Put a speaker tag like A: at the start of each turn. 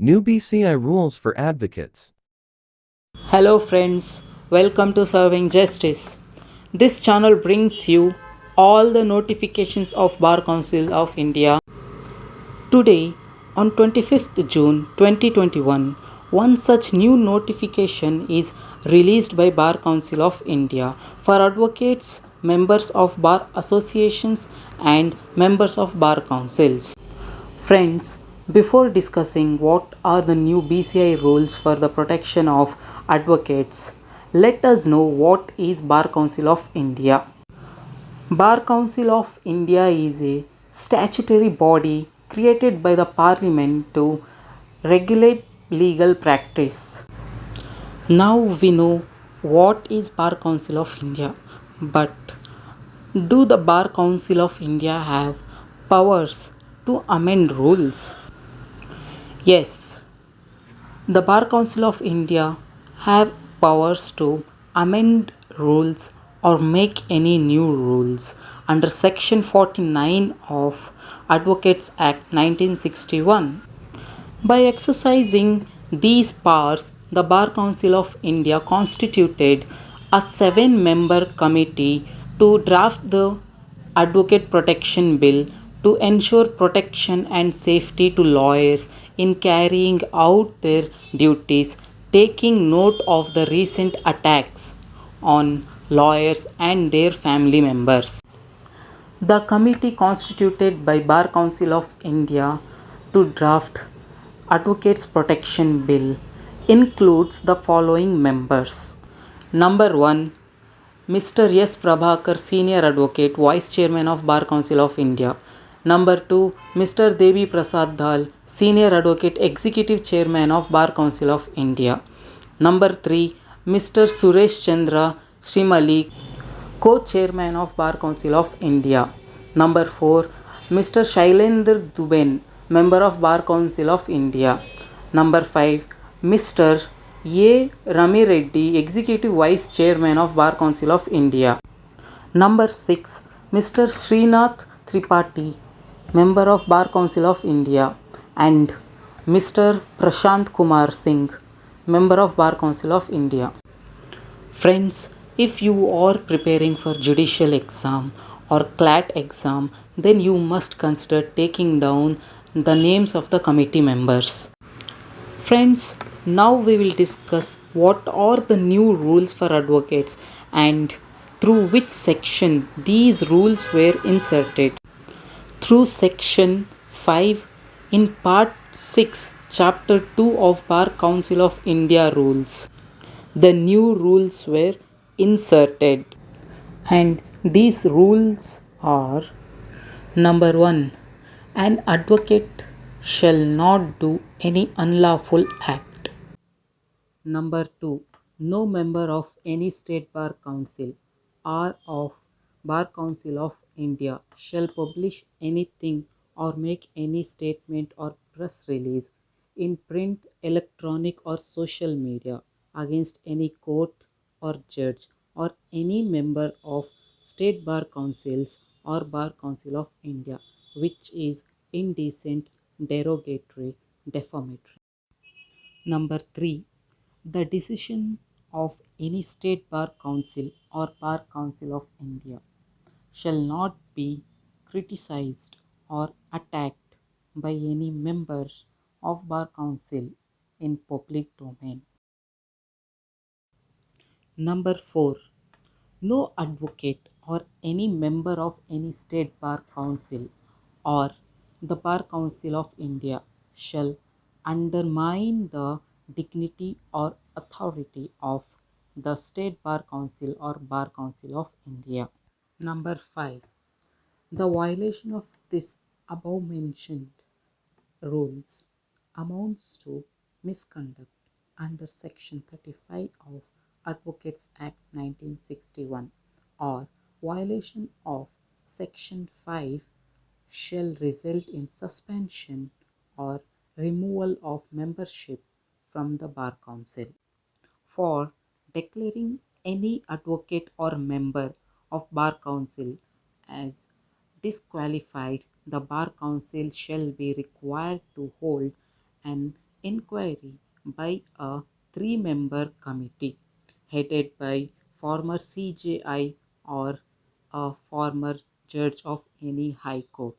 A: New BCI rules for advocates.
B: Hello, friends, welcome to Serving Justice. This channel brings you all the notifications of Bar Council of India. Today, on 25th June 2021, one such new notification is released by Bar Council of India for advocates, members of bar associations, and members of bar councils. Friends, before discussing what are the new BCI rules for the protection of advocates, let us know what is Bar Council of India. Bar Council of India is a statutory body created by the Parliament to regulate legal practice. Now we know what is Bar Council of India, but do the Bar Council of India have powers to amend rules? Yes, the Bar Council of India have powers to amend rules or make any new rules under section 49 of Advocates Act 1961. By exercising these powers, the Bar Council of India constituted a 7-member committee to draft the Advocate Protection Bill to ensure protection and safety to lawyers in carrying out their duties, taking note of the recent attacks on lawyers and their family members. The committee constituted by Bar Council of India to draft Advocates Protection Bill includes the following members. Number 1, Mr. S. Prabhakar, Senior Advocate, Vice Chairman of Bar Council of India. Number 2, Mr. Devi Prasad Dhal, Senior Advocate, Executive Chairman of Bar Council of India. Number 3, Mr. Suresh Chandra Shrimali, Co-Chairman of Bar Council of India. Number 4, Mr. Shailendra Duben, Member of Bar Council of India. Number 5, Mr. A. Rami Reddy, Executive Vice Chairman of Bar Council of India. Number 6, Mr. Srinath Tripathi, Member of Bar Council of India, and Mr. Prashant Kumar Singh, Member of Bar Council of India. Friends, if you are preparing for judicial exam or CLAT exam, then you must consider taking down the names of the committee members. Friends, now we will discuss what are the new rules for advocates and through which section these rules were inserted. Through section 5 in part 6 chapter 2 of Bar Council of India rules. The new rules were inserted, and these rules are: number 1, an advocate shall not do any unlawful act. Number 2, no member of any state bar council or of Bar Council of India shall publish anything or make any statement or press release in print, electronic, or social media against any court or judge or any member of state bar councils or Bar Council of India which is indecent, derogatory, defamatory. Number 3, the decision of any state bar council or Bar Council of India shall not be criticized or attacked by any members of Bar Council in public domain. Number 4, no advocate or any member of any state bar council or the Bar Council of India shall undermine the dignity or authority of the State Bar Council or Bar Council of India. Number 5, the violation of this above mentioned rules amounts to misconduct under Section 35 of Advocates Act 1961 or violation of Section 5 shall result in suspension or removal of membership from the Bar Council. For declaring any advocate or member of Bar Council as disqualified, the Bar Council shall be required to hold an inquiry by a three-member committee headed by former CJI or a former judge of any high court.